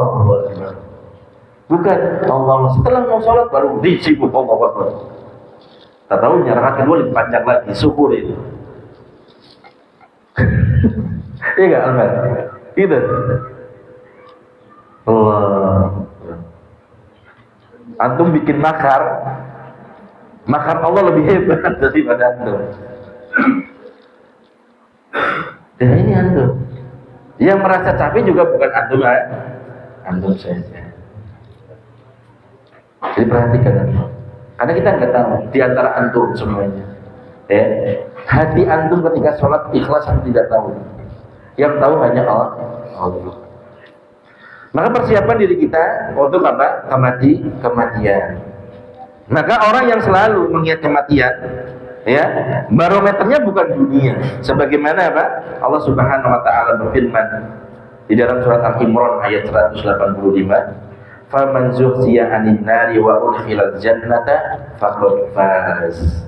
Bukan Allah. Setelah mau sholat baru disibuk Allah. Tak tahu rakaat kedua lebih panjang lagi, syukur itu. Iya nggak, Alman? Gitu. Allah. Antum bikin makar Allah lebih hebat daripada antum. Dan ini antum. Yang merasa capek juga bukan antum, antum saja. Jadi perhatikan antum. Karena kita nggak tahu di antara antum semuanya. Hati antum ketika sholat ikhlas antum tidak tahu. Yang tahu hanya Allah. Maka persiapan diri kita untuk apa? Kematian. Maka orang yang selalu mengingat kematian, ya, barometernya bukan dunia. Sebagaimana apa? Allah Subhanahu wa Ta'ala berfirman di dalam surat Al-Imran ayat 185, "Faman zuhziya 'anil nari wa udkhilal jannata faqad faz.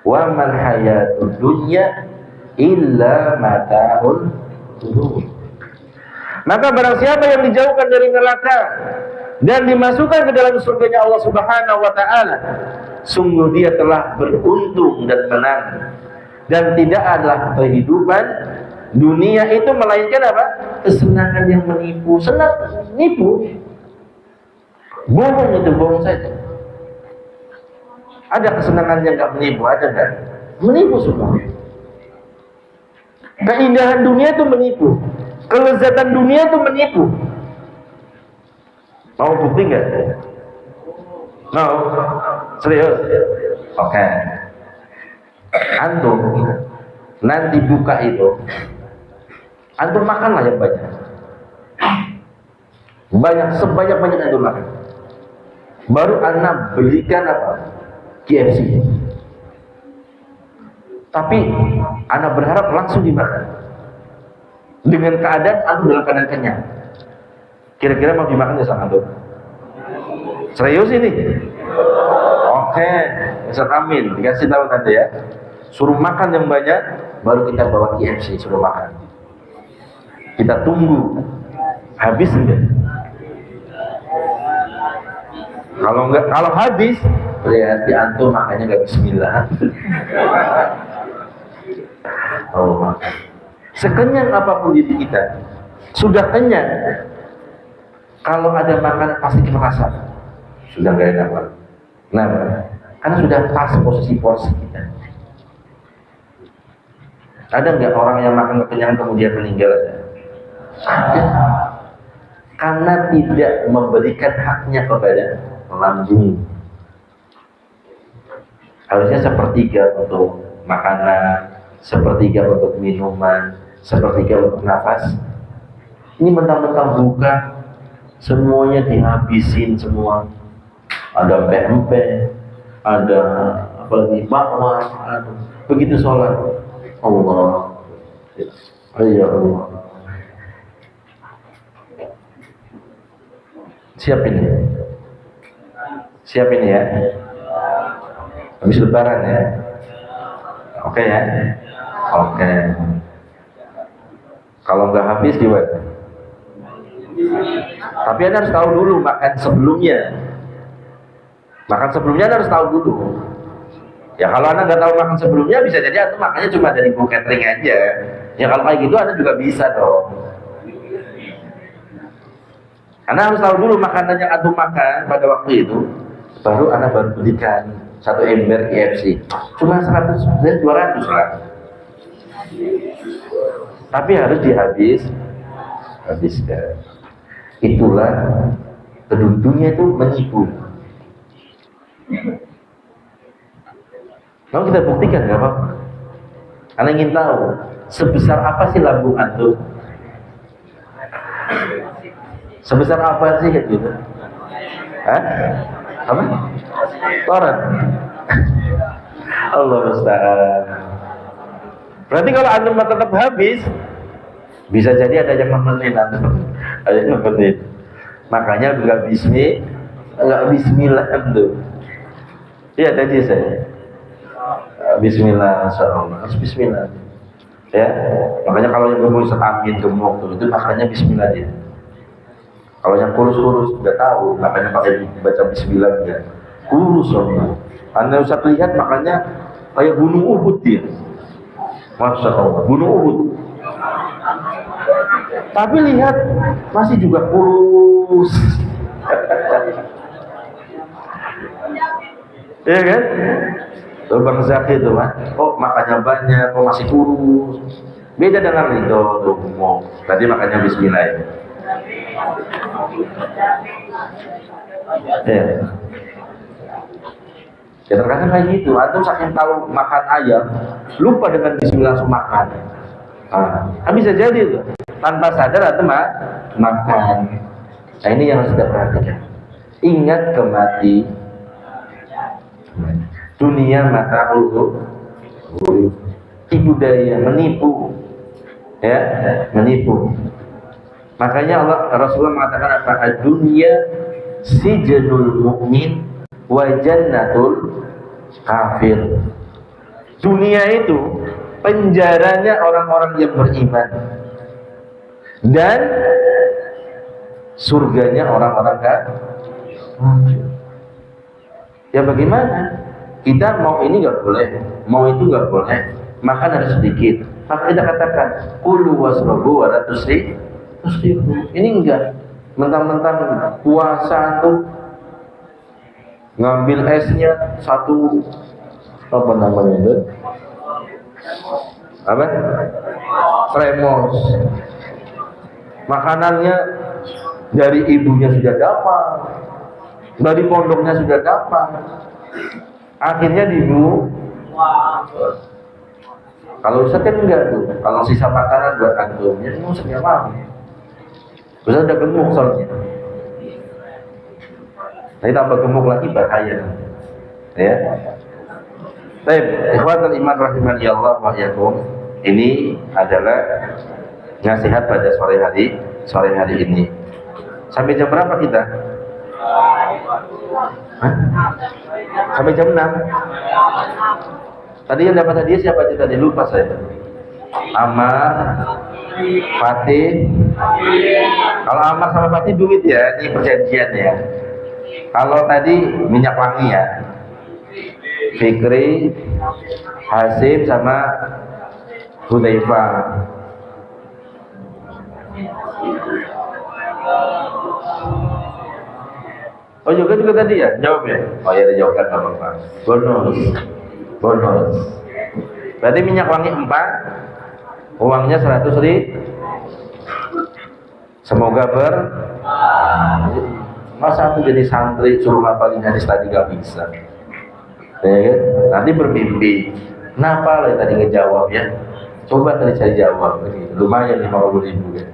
Wa mal hayatud dunya illa mata'ul ghurur." Maka barang siapa yang dijauhkan dari neraka dan dimasukkan ke dalam surganya Allah Subhanahu wa Ta'ala, sungguh dia telah beruntung dan menang. Dan tidak adalah kehidupan dunia itu melainkan apa? Kesenangan yang menipu. Senang nipu. Bohong itu, bohong saja. Ada kesenangan yang gak menipu, ada gak? Menipu semua. Keindahan dunia itu menipu, kelezatan dunia itu menipu. Mau bukti nggak? Mau? Serius? Oke. Antum nanti buka itu, antum makanlah yang banyak, sebanyak-banyak antum makan. Baru anak belikan apa? KFC. Tapi anak berharap langsung dimakan. Dengan keadaan antum dalam keadaan kenyang. Kira-kira mau dimakan ya sama antum? Serius ini? Oke, Ustaz Amin dikasih tahu nanti ya. Suruh makan yang banyak, baru kita bawa KFC, suruh makan. Kita tunggu habis enggak? Kalau habis, berarti antum makannya nggak bismillah. Oh, makan. Sekenyang apapun diri kita, sudah kenyang. Kalau ada makanan pasti kita rasa sudah nggak enak lagi. Nah, karena sudah pas posisi porsi kita. Ada nggak orang yang makan kekenyangan kemudian meninggal? Ada. Karena tidak memberikan haknya kepada lambung. Harusnya sepertiga untuk makanan, sepertiga untuk minuman, sepertiga untuk nafas. Ini mentang-mentang buka, semuanya dihabisin semua. Ada pempek, ada apa lagi, bakwan, begitu sholat. Allah, ya Allah. Siap ini ya. Habis lebaran ya. Oke ya. Oke. Kalau nggak habis gimana? Tapi Anda harus tahu dulu makan sebelumnya. Makan sebelumnya Anda harus tahu dulu. Ya kalau Anda nggak tahu makan sebelumnya, bisa jadi Anda makannya cuma dari buku catering aja. Ya kalau kayak gitu Anda juga bisa dong. Anda harus tahu dulu makanan yang Anda makan pada waktu itu, baru Anda belikan satu ember KFC. Cuma 100 dan 200 lah. Tapi harus habiskan. Itulah dunia itu menipu. Mau kita buktikan nggak apa-apa. Anda ingin tahu sebesar apa sih lambung antum? Sebesar apa sih gitu? Hah? Apa? Koran. Allah musta'an. Berarti kalau antum tetap habis, bisa jadi ada yang nemenin antum. Ada yang nemenin. Makanya nggak bismillah antum. Iya tadi saya. Bismillah, insyaallah. Harus bismillah. Ya. Makanya kalau yang gemuk Amin gemuk itu makanya bismillah dia. Kalau yang kurus-kurus nggak tahu, makanya pakai baca bismillah ya. Kurus semua. Anda usah lihat makanya kayak gunung Uhud dia. Masya Allah, gunung Uhud. Tapi lihat masih juga kurus. Iya kan? Tuh Bang Zaki itu kan, kok makannya banyak, kok masih kurus. Beda dengan itu tuh mau. Tadi makannya bismillah ya. Ya terkadang kayak gitu. Antum saking tahu makan ayam, lupa dengan bismillah langsung makan. Bisa jadi tuh. Tanpa sadar antum makan. Nah ini yang harus kita perhatikan. Ingat kemati. Dunia mata tipu daya, menipu. Ya, menipu. Makanya Rasulullah mengatakan apa? Ad-dunya sijnul mu'min wa jannatul kafir. Dunia itu penjaranya orang-orang yang beriman dan surganya orang-orang kafir. Ya bagaimana? Kita mau ini nggak boleh, mau itu nggak boleh, makan harus sedikit. Maka kita katakan kulu wasrobu wala tusrifu. Ini enggak, mentang-mentang puasa tuh ngambil esnya satu apa namanya itu? Apa? tremos. Makanannya dari ibunya sudah dapat, dari pondoknya sudah dapat. Akhirnya dibu. Kalau Ustaz kan enggak tuh. Kalau sisa makanan buat antum, ya Ustaz nggak mau. Ustaz udah gemuk soalnya. Nanti tambah gemuk lagi bahaya. Ya. Baik, ikhwatul iman rahimani Allah wa iyyakum. Ini adalah nasihat pada sore hari ini. Sampai jam berapa kita? Hah? Sampai jam 6. Tadi yang dapat hadiah siapa aja tadi? Lupa saya. Amar, Fatih. Kalau Amar sama Fatih duit ya, ini perjanjian ya. Kalau tadi minyak wangi ya. Fikri, Hasib sama Hudzaifah. Oh juga tadi ya? Jawab ya? Oh ya, dijawabkan apa-apa. Bonus. Berarti minyak wangi 4, uangnya 100.000. Semoga masa aku jadi santri suruh ngapalin hadis tadi gak bisa. Ya kan? Nanti bermimpi. Kenapa lo tadi ngejawab ya? Coba tadi saya jawab. Lumayan 50.000 ya.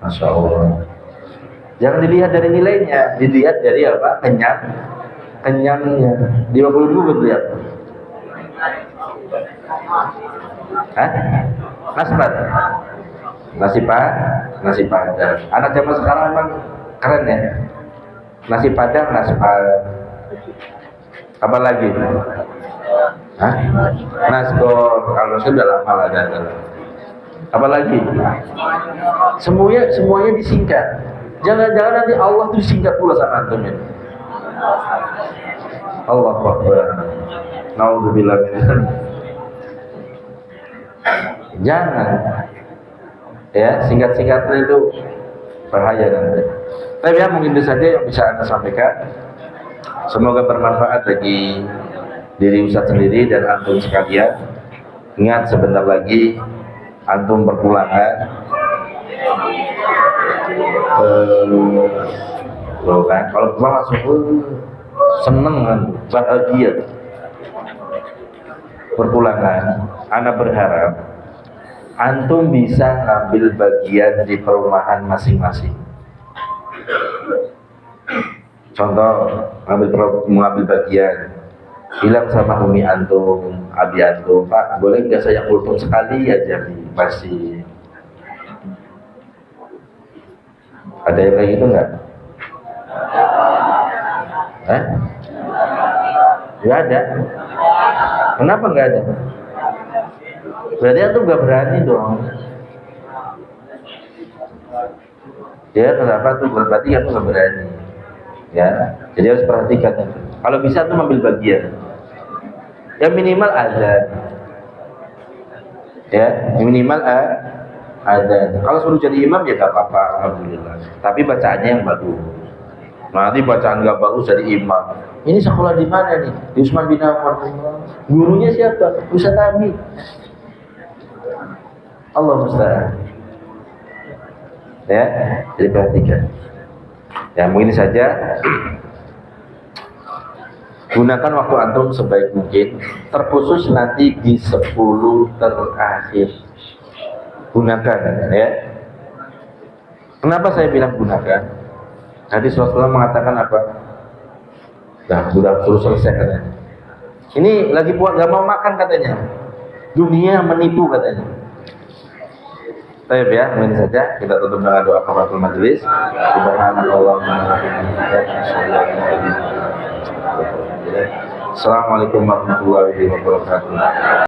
Masya Allah. Jangan dilihat dari nilainya, dilihat dari apa? Kenyangnya. 50.000 betul ya? Hah? Nasi padang. Anak zaman sekarang memang keren ya. Nasi padang, nasbar. Apa lagi? Hah? Nasgor. Kalau sudah lama lah ada. Apa lagi? Semuanya disingkat. Jangan-jangan nanti Allah tuh disingkat pula sama antum ini. Allahu Akbar. Naudzubillah min dzalik. Jangan. Ya, singkat-singkatnya itu bahaya nanti. Tapi ya mungkin itu saja yang bisa Anda sampaikan. Semoga bermanfaat bagi diri Ustaz sendiri dan antum sekalian. Ingat sebentar lagi antum berpulangan. Kan? Kalau pulang langsung seneng kan, bahagia. Berpulangan, Ana berharap antum bisa ngambil bagian di perumahan masing-masing. Contoh, mengambil bagian, bilang sama umi antum, abi antum, Pak, boleh nggak saya kultum sekali aja di masjid? Ada yang kayak gitu nggak? Nggak ada. Kenapa nggak ada? Berarti antum nggak berani dong. Ya, kenapa tuh? Berarti antum nggak berani. Ya, jadi harus perhatikan itu. Kalau bisa tuh ambil bagian. Ya minimal azan. Ya, minimal azan. Kalau suruh jadi imam ya gak apa-apa, alhamdulillah. Tapi bacaannya yang bagus. Nanti bacaan gak bagus jadi imam. Ini sekolah di mana nih? Di Utsman bin Affan. Gurunya siapa? Ustaz Abi. Allah musta'an. Ya, jadi perhatikan. Ya mungkin saja. Gunakan waktu antum sebaik mungkin, terkhusus nanti di 10 terakhir. Gunakan ya. Kenapa saya bilang gunakan? Tadi Rasulullah mengatakan apa? Sudah selesai katanya. Ini lagi buat gak mau makan katanya. Dunia menipu katanya. Baik ya, ini saja kita tutup dengan doa kafaratul majelis. Subhanallahumma wa bihamdihi. Assalamualaikum warahmatullahi wabarakatuh.